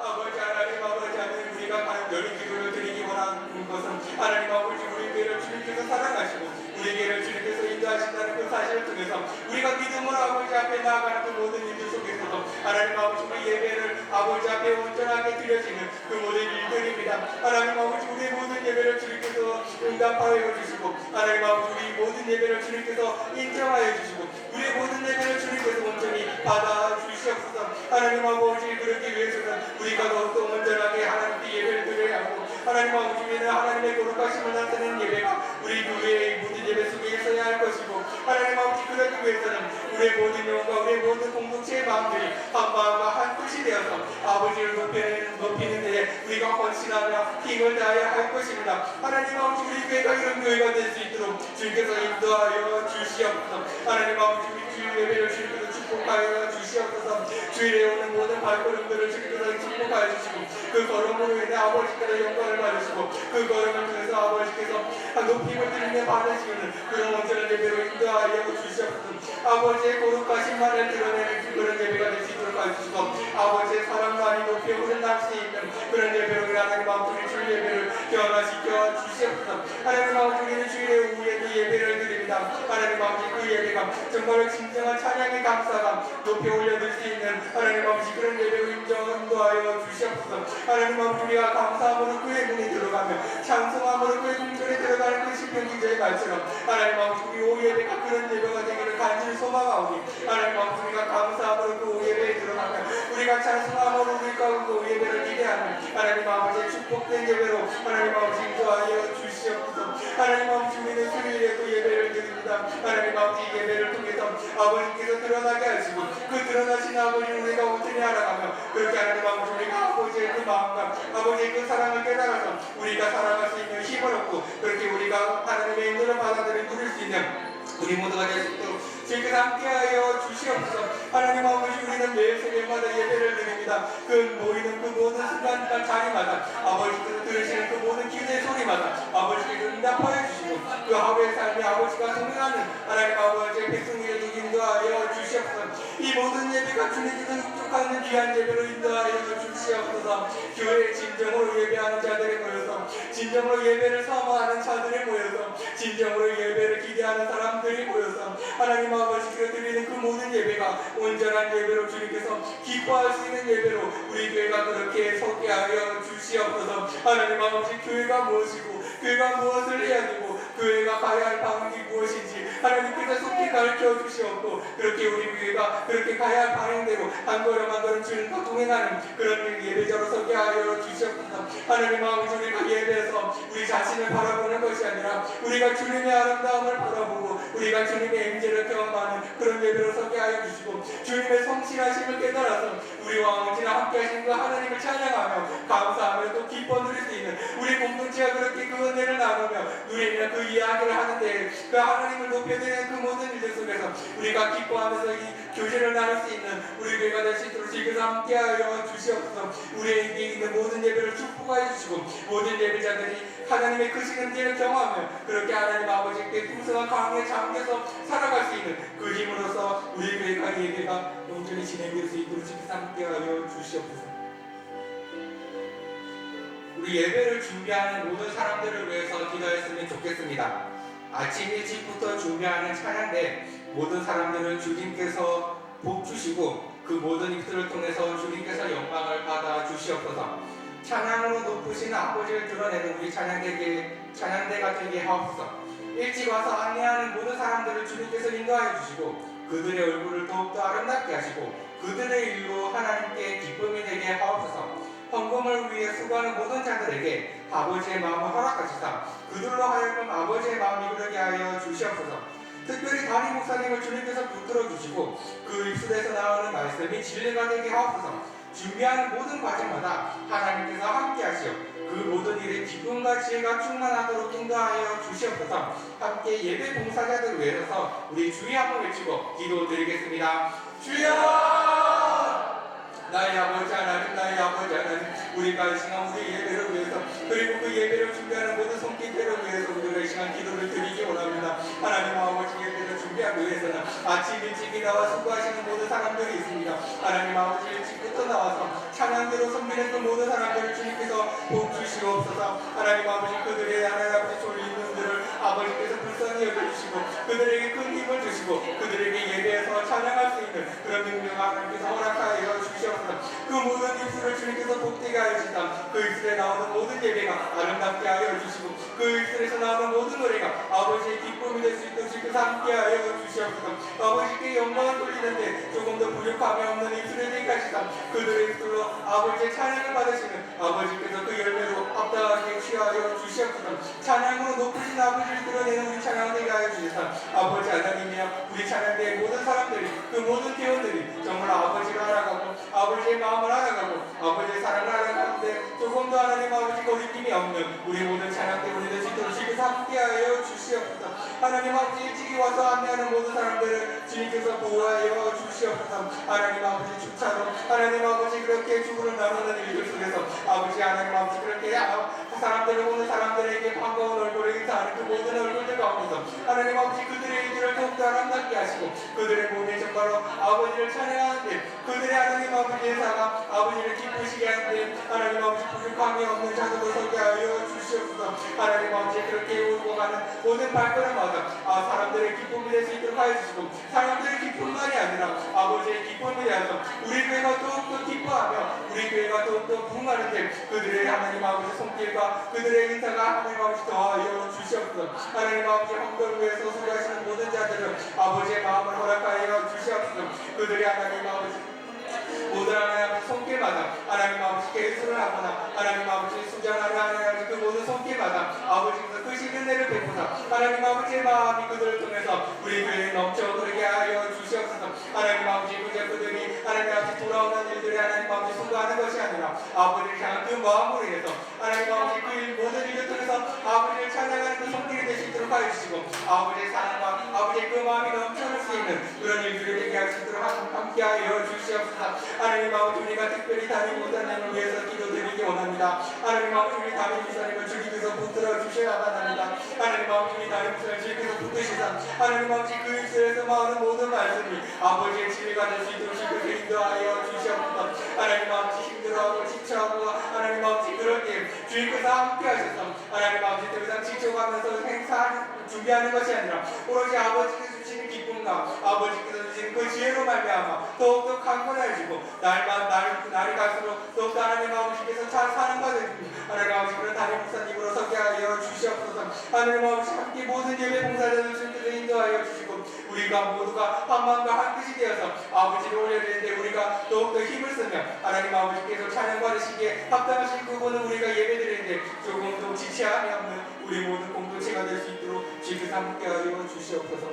아버지 하나님, 아버지 하나님, 우리가 가는 열린 기도를 드리기 원하는 것은 하나님 아버지, 우리 교회를 주님께서 사랑하시고 우리 교회를 주님께서 인도하신다는 그 사실을 통해서 우리가 믿음으로 아버지 앞에 나아가는 그 모든 일들 속에서도 하나님 아버지, 우리 예배를 아버지 앞에 온전하게 드려지는 그 모든 일들입니다. 하나님 아버지, 우리 모든 예배를 주님께서 응답하여 주시고 하나님 아버지, 우리 모든 예배를 주님께서 인정하여 주시고 우리 모든 예배를 주님께서 온전히 받아 주시옵소서. 하나님 아버지, 그렇기 위해서는 우리가 더욱더 온전하게 하나님께 예배를 드려야 하고 하나님 아버지, 위에는 하나님의 거룩하심을 나타내는 예배가 우리 교회의 모든 예배 속에 있어야 할 것이고 하나님 아버지, 그러기 위해서는 우리의 모든 영혼과 우리의 모든 공동체의 마음들이 한 마음과 한 뜻이 되어서 아버지를 높이는 데에 우리가 헌신하며 힘을 다해야 할 것입니다. 하나님 아버지, 우리 교회가 이런 교회가 될 수 있도록 주님께서 인도하여 주시옵소서. 하나님 아버지, 우리 주일 예배를 주님께서 축복하여 주시옵소서. 주일에 오는 모든 발걸음들을 주님께서 축복하여 주시고 그 걸음으로 인해 아버지께서 영광을 받으시고 그 걸음을 통해서 아버지께서 높임을 드리며 받으시는 그런 온전한 예배로 인도하여 주시옵소서. 아버지의 거룩하심만을 드러내는 그런 예배가 될 수 있도록 해주시고 아버지의 사랑만이 높이 오른날 수 있는 그런 예배로 하나님 아버지, 주일 예배를 변화시켜 주시옵소서. 하나님 아버지, 우리는 주일에 오후에 그 예배를 드립니다. 하나님 아버지, 그 예배가 정말로 진정한 찬양의 감사가 높이 올려들 수 있는 하나님 아버지, 그런 예배로 인도하여 주시옵소서. 하나님 아버지, 우리가 감사함으로 그의 문에 들어가며 찬송함으로 그의 궁전에 들어가는 그 시편 기자의 말처럼 하나님 아버지, 우리 오후 예배가 그런 예배가 되기를 간절히 소망하오니 하나님 아버지, 우리가 감사함으로 그 오후 예배에 들어가며 우리가 찬송함으로 우리가 그 오후 예배를 기대하는 하나님 아버지의 축복된 예배로 하나님 아버지 인도하여 주시옵소서. 하나님 아버지, 우리는 수요일에 그 예배를 드립니다. 하나님 아버지, 예배를 통해서 아버지께서 드러나게 하시고 그 드러나신 아버지를 우리가 온전히 알아가며 그렇게 하나님 아버지, 우리가 아버지의 그 마음과 아버지의 그 사랑을 깨달아서 우리가 살아갈 수 있는 힘을 얻고 그렇게 우리가 하나님의 인도를 받아들여 누릴 수 있는 우리 모두가 될 수 있도록 주님께서 함께하여 주시옵소서. 하나님 아버지, 우리는 매일 새벽마다 예배를 드립니다. 그 모이는 그 모든 순간순간 자리마다 아버지께서 들으시는 그 모든 기도의 소리마다 아버지께서 응답하여 주시고 그 하루의 삶에 아버지가 동행하는 하나님 아버지의 백성에게 인도하여 주시옵소서. 이 모든 예배가 주님께서 흡족하는 귀한 예배로 인도하여 주시옵소서. 교회에 진정으로 예배하는 자들이 모여서 진정으로 예배를 사모하는 자들이 모여서 진정으로 예배를 기대하는 사람들이 모여서 하나님 아버지께서 드리는 그 모든 예배가 온전한 예배로 주님께서 기뻐할 수 있는 예배로 우리 교회가 그렇게 서게 하여 주시옵소서. 하나님 아버지, 교회가 무엇이고 교회가 무엇을 해야 되고 교회가 가야 할 방향이 무엇인지 하나님께서 속히 가르쳐 주시옵고 그렇게 우리 교회가 그렇게 가야 할 방향대로 한 걸음 한 걸음 주님과 동행하는 그런 예배자로 서게 하여 주시옵소서. 하나님 아버지, 우리가 예배에서 우리 자신을 바라보는 것이 아니라 우리가 주님의 아름다움을 바라보고 우리가 주님의 임재를 경험하는 그런 예배로 서게 하여 주시고 주님의 성실하심을 깨달아서 우리와 언제나 함께 하신 그 하나님을 찬양하며 감사하며 또 기뻐 누릴 수 있는 우리 공동체가 그렇게 그 은혜를 나누며 누리며 그 이야기를 하는데 그 하나님을 높여드리는 그 모든 일들 속에서 우리가 기뻐하면서 이 교제를 나눌 수 있는 우리 교회가 될 수 있도록 주께서 함께하여 주시옵소서. 우리에게 있는 모든 예배를 축복하여 주시고 모든 예배자들이 하나님의 크신 은혜를 경험하며 그렇게 하나님 아버지께 풍성한 강에 잠겨서 살아갈 수 있는 그 힘으로써 우리 교회가 예배가 온전히 진행될 수 있도록 주께서 함께하여 주시옵소서. 우리 예배를 준비하는 모든 사람들을 위해서 기도했으면 좋겠습니다. 아침 일찍부터 준비하는 찬양대 모든 사람들은 주님께서 복 주시고 그 모든 입술을 통해서 주님께서 영광을 받아 주시옵소서. 찬양으로 높으신 아버지를 드러내는 우리 찬양대가 되게 하옵소서. 일찍 와서 안내하는 모든 사람들을 주님께서 인도하여 주시고 그들의 얼굴을 더욱더 아름답게 하시고 그들의 일로 하나님께 기쁨이 되게 하옵소서. 헌금을 위해 수고하는 모든 자들에게 아버지의 마음을 허락하시사 그들로 하여금 아버지의 마음이 그러게 하여 주시옵소서. 특별히 담임 목사님을 주님께서 붙들어 주시고 그 입술에서 나오는 말씀이 진리가 되게 하옵소서. 준비하는 모든 과정마다 하나님께서 함께 하시어 그 모든 일에 기쁨과 지혜가 충만하도록 인도하여 주시옵소서. 함께 예배 봉사자들을 위해서 우리 주의 한번 외치고 기도드리겠습니다. 주여! 나의 아버지 하나님, 나의 아버지 하나님, 우리가 이 시간 우리 예배를 위해서 그리고 그 예배를 준비하는 모든 손길들을 위해서 우리가 이 시간 기도를 드리기 원합니다. 하나님 아버지 예배를 준비하기 위해서는 아침 일찍이 나와 수고하시는 모든 사람들이 있습니다. 하나님 아버지 일찍부터 나와서 찬양대로 섬기는 그 모든 사람들을 주님께서 복 주시옵소서. 하나님 아버지 그들의 하나님 아버지 졸린 눈들을 아버지께서 불쌍히 여겨주시고 그들에게 큰 힘을 주시고 그들에게 예배에서 찬양할 수 있는 그런 능력을 하나님께서 허락하여 주시옵소서. 그 모든 입술을 주님께서 복되게 하여 주시다. 그 입술에 나오는 모든 예배가 아름답게 하여 주시고 그 입술에서 나오는 모든 노래가 아버지의 기쁨이 될 수 있도록 주님께서 함께 하여 주시옵소서. 아버지께 영광을 돌리는데 조금 더 부족함이 없는 입술을 되게 하시다. 그들의 입술로 아버지의 찬양을 받으시는 아버지께서 그 열매로 합당하게 취하여 주시옵소서. 찬양으로 높으신 아버지를 드러내는 우리 찬양되게 하여 주시옵소서. 아버지 하나님이여 우리 찬양대의 모든 사람들이 그 모든 교원들이 정말 아버지를 알아가고 아버지의 마음을 알아가고 아버지의 사랑을 알아가는데 조금 더 하나님 아버지 거리낌이 없는 우리 모든 찬양 때문에 될 수 있도록 주님께서 함께하여 주시옵소서. 하나님 아버지 일찍이 와서 안내하는 모든 사람들을 주님께서 보호하여 주시옵소서. 하나님 아버지 주차로 하나님 아버지 그렇게 주부를 나누는 일들 속에서 아버지 하나님 아버지 그렇게 사람들을 보는 사람들에게 반가운 얼굴을 인사하는 그 모든 얼굴들 가운데서 하나님 아버지 그들의 일들을 더욱더 아름답게 하시고 그들의 몸에 정말로 아버지를 찬양하는데 그들의 하나님 아버지 인사가 아버지를 기쁘시게 하는데 하나님 아버지 부족함이 없는 자들로 서게 하여 주시옵소서. 하나님 아버지 그렇게 오고 가는 모든 발걸음마다 사람들의 기쁨이 될 수 있도록 하여 주시고 사람들의 기쁨만이 아니라 아버지의 기쁨이 되어서 우리 교회가 더욱더 기뻐하며 우리 교회가 더욱더 부흥하는데 그들의 하나님 아버지 손길과 그들의 인사가 하나님 아버지 더하여 주시옵소서. 하나님 아버지 헌금을 위해서 수고하시는 모든 자들은 아버지의 마음을 허락하여 주시옵소서. 그들의 하나님 아버지 모든 하나님 아버지 손길마다 하나님 아버지 개수를 하거나 하나님 아버지 수잔하는 하나님 아버지 그 모든 손길마다 아버지께서 크신 은혜를 베푸사 하나님 아버지의 마음이 그들을 통해서 우리 교회에 넘쳐 흐르게 하여 주시옵소서. 하나님 아버지 그들이 하나님 아버지 돌아오는 일들이 하나님 아버지 순도하는 것이 아니라 아버지를 향한 그 마음으로 인해서 하나님 아버지 그 모든 일을 통해서 아버지를 찬양하는 그 손길이 될 수 있도록 하여 주시고 아버지의 사랑과 아버지의 그 마음이 넘쳐날 수 있는 그런 일들을 되게 할 수 있도록 함께하여 주시옵소서. 하나님 아버지 우리가 특별히 담임 목사님을 위해서 기도드리기 원합니다. 하나님 아버지 우리 담임 목사님을 주님께서 붙들어 주셔야 합니다. 하나님 아버지 우리 담임 목사님을 주님께서 붙드시사 하나님 아버지 그 입술에서 나오는 모든 말씀이 아버지의 진리가 될 수 있도록 주님께서 인도하여 주시옵소서. 하나님 아버지 힘들어하고 지쳐하고 하나님 아버지 그럴 때 주님께서 함께 하셔서 하나님 아버지 더 이상 지쳐가면서 준비하는 것이 아니라 오로지 아버지께서 주시는 기쁨과 아버지께서 주시는 그 지혜로 말미암아 더욱더 강건해지고 날이 갈수록 더욱더 하나님 아버지께서 잘 사는 것을 하나님 아버지 그런 담임 목사님으로 서게 하여 주시옵소서. 하나님 아버지 함께 모든 예배 봉사자들 주님께서 인도하여 주시고 우리가 모두가 한 마음과 한 뜻이 되어서 아버지를 올려드리는데 우리가 더욱더 힘을 쓰며 하나님 아버지께서 찬양 받으시기에 합당하신 그분은 우리가 예배드리는데 조금도 지체함이 없는 우리 모든 공동체가 될 수 있도록 주님께서 함께하여 주시옵소서.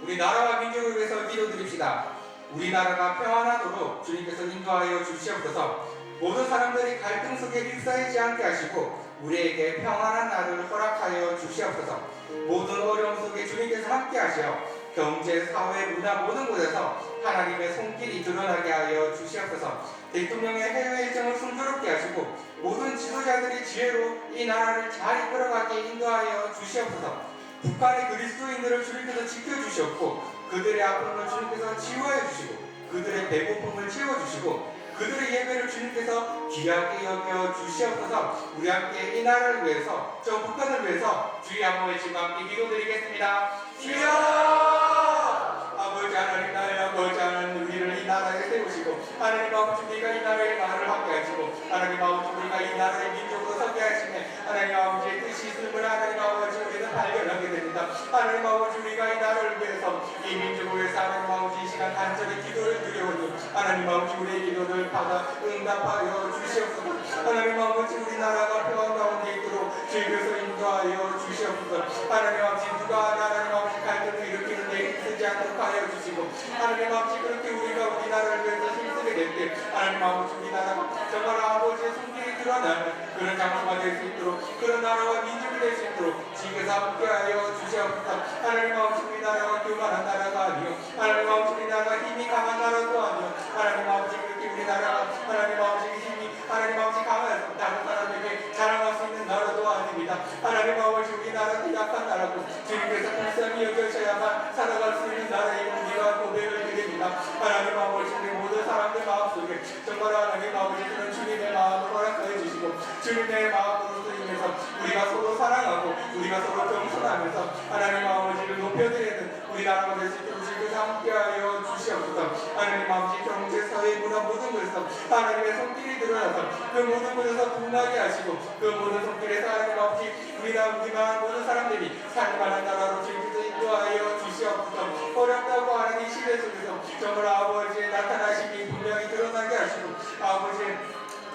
우리 나라와 민족을 위해서 기도드립시다. 우리나라가 평안하도록 주님께서 인도하여 주시옵소서. 모든 사람들이 갈등 속에 휩싸이지 않게 하시고 우리에게 평안한 날을 허락하여 주시옵소서. 모든 어려움 속에 주님께서 함께하시어 경제, 사회, 문화 모든 곳에서 하나님의 손길이 드러나게 하여 주시옵소서. 대통령의 해외 일정을 순조롭게 하시고 모든 지도자들이 지혜로 이 나라를 잘 이끌어가게 인도하여 주시옵소서. 북한의 그리스도인들을 주님께서 지켜주셨고 그들의 아픔을 주님께서 치유하여 주시고 그들의 배고픔을 채워주시고 그들의 예배를 주님께서 귀하게 여겨 주시옵소서. 우리 함께 이 나라를 위해서 저 북한을 위해서 주의 한번 외치고 함께 기도드리겠습니다. 주여! 아버지 하나님, 나의 아버지 하나님, 우리를 이 나라에 세우시고 하나님 아버지 우리가 이 나라의 말을 하게 하시고 하나님 아버지 우리가 이 나라의 민족으로 서게 하시네. 하나님 아버지의 뜻이 있음을 하나님 아버지 우리는 발견하게 됩니다. 하나님 아버지 우리가 이 나라를 위해서 이 민족을 위해서 하나님 아버지 이 시간 간절히 기도를 드려오니 하나님 아버지 우리의 기도를 받아 응답하여 주시옵소서. 하나님 아버지 우리나라가 평안 가운데 있도록 주께서 인도하여 주시옵소서. 하나님 아버지 누가 하나님 아버지 갈등을 일으키는 데 힘쓰지 않도록 하여 주시고 하나님 아버지 그렇게 우리가 우리나라를 위해서 힘쓰게 될 때 하나님 아버지 우리나라가 정말 아버지의 손길이 드러나는 그런 장소가 될 수 있도록 그런 나라와 민족이 될 수 있도록 주께서 함께하여 주시옵소서. 하나님 아버지 우리나라가 교만한 나라가 아니요 하나님 아버지 우리나라가 힘이 강한 나라도 아니요 하나님 아버지 그렇게 우리나라가 하나님 아버지 힘이 하나님 아버지 강해서 다른 사람에게 자랑할 수 있는 나라도 아닙니다. 하나님 아버지 우리나라도 약한 나라고 주님께서 불쌍히 여겨셔야만 살아갈 수 있는 나라임을 우리가 고백을 드립니다. 하나님 아버지 우리 모든 사람들 마음속에 정말 하나님 아버지 그런 주님의 마음을 허락하여 주시고 주님의 마음으로 인해서 우리가 서로 사랑하고 우리가 서로 겸손하면서 하나님 아버지를 높여드리는 우리 나라가 될 수 있도록 주님께서 함께하여 주시옵소서. 하나님 아버지 경제, 사회, 문화 모든 곳에서 하나님의 손길이 드러나서 그 모든 곳에서 분하게 하시고 그 모든 손길에서 하나님 아버지 우리나라 모든 사람들이 살만한 나라로 주님께서 인도하여 주시옵소서. 어렵다고 하는 이 시대 속에서 정말 아버지의 나타나심이 분명히 드러나게 하시고 아버지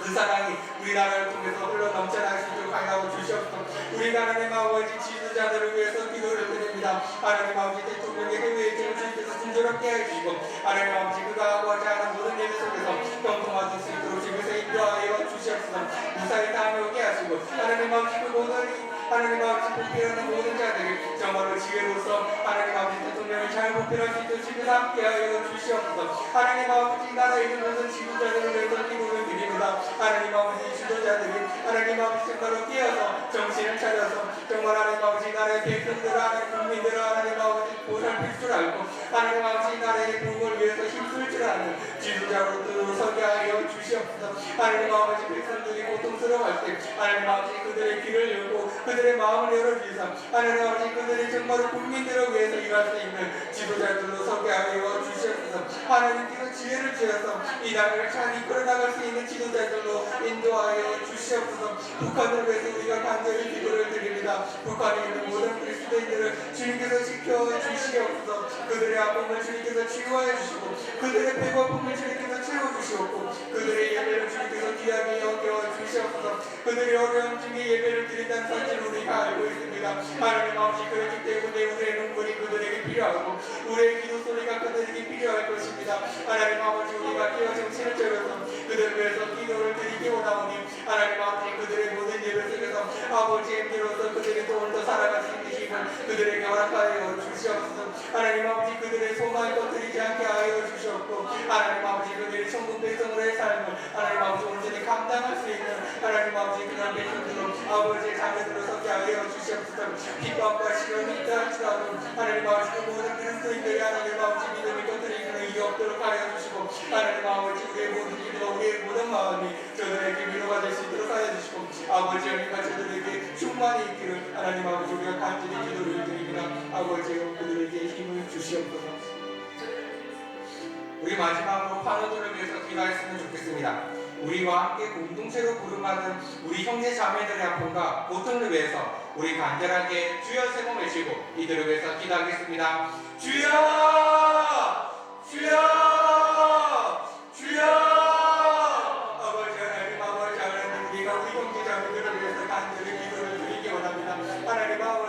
그 사랑이 우리나라를 통해서 흘러 넘쳐날 수 있도록 하여 주시옵소서. 우리 하나님 아버지 지도자들을 위해서 기도를 드립니다. 하나님 아버지 대통령의 해외 일정을 주님께서 순조롭게 해주시고 하나님 아버지 그가 하고자 하는 모든 예배 속에서 평통하실 수 있도록 주님께서 인도하여 주시옵소서. 무사히 다녀오게 하시고 하나님 아버지 그 모든 하나님 아버지 보필하는 모든 자들이 정말로 지혜로서 하나님 아버지 대통령을 잘 보필할 수 있도록 주님께서 함께하여 주시옵소서. 하나님 아버지 나라에 있는 모든 지도자들을 위해서 기도를 드립니다. 하나님 아버지 지도자들이 하나님 아버지 정말로 깨어서 정신을 차려서 정말 하나님 아버지 나라의 백성들을 하나님 국민들을 하나님 아버지 보살필 줄 알고 하나님 아버지 나라의 부흥을 위해서 힘쓸 줄 아는 지도자로 서게 하여 주시옵소서. 하나님 아버지 백성들이 고통스러워할 때 하나님 아버지 그들의 귀를 열고 그들의 마음을 열어주셔서 하나님 아버지 그들이 정말로 국민들을 위해서 일할 수 있는 지도자들로 서게 하여 주시옵소서. 하나님께서 지혜를 주셔서 이 나라를 잘 이끌어 나갈 수 있는 지도자들로 인도하여 주시옵소서. 북한을 위해서 우리가 간절히 기도를 드립니다. 북한에 있는 모든 그리스도인들을 주님께서 지켜주시옵소서. 그들의 아픔을 주님께서 치유하여 주시고 그들의 배고픔을 주님께서 채워주시옵고 그들의 예배를 주님께서 귀하게 여겨주시옵소서. 그들의 어려움 중에 예배를 드린다는 사실을 우리가 알고 있습니다. 하나님 아버지 그렇기 때문에 우리의 눈물이 그들에게 필요하고 우리의 기도 소리가 그들에게 필요할 것입니다. 하나님 아버지 우리가 깨어 정신을 차려서 그들을 위해서 기도를 드리기 원하오니 하나님 아버지 그들의 모든 예배 속에서 아버지의 힘으로서 그들이 또 더 살아갈 수 있는 힘을 그들에게 허락하여 주시옵소서. 하나님 아버지 그들의 소망을 꺼뜨리지 않게 하여 주시옵고 하나님 아버지 그들의 천국 백성으로의 삶을 하나님 아버지 온전히 감당할 수 있는 하나님 아버지 그런 백성들로 아버지의 자녀들로 서게 하여 주시옵소서. 핍박과 시련이 있다 할지라도 하나님 아버지 그 모든 그리스도인들이 하나님 아버지 믿음을 꺼뜨리는 일이 없도록 하여 주시고 하나님 아버지 우리의 모든 기도와 우리의 모든 마음이 저들에게 위로가 될 수 있도록 하여 주시고 아버지 하나님과 저들에게 충만히 있기를 하나님 아버지 우리가 간절히 기도를 드립니다. 아버지여 그들에게 힘을 주시옵소서. 우리 마지막으로 환우들을 위해서 기도했으면 좋겠습니다. 우리와 함께 공동체로 부름받은 우리 형제 자매들의 아픔과 고통을 위해서 우리 간절하게 주여 세 번 외치고 이들을 위해서 기도하겠습니다. 주여! 주여! 주여! 아버지 하나님 아버지 하나님 우리가 우리 형제 자매들을 위해서 간절히 기도를 드리기 원합니다. 하나님 아버지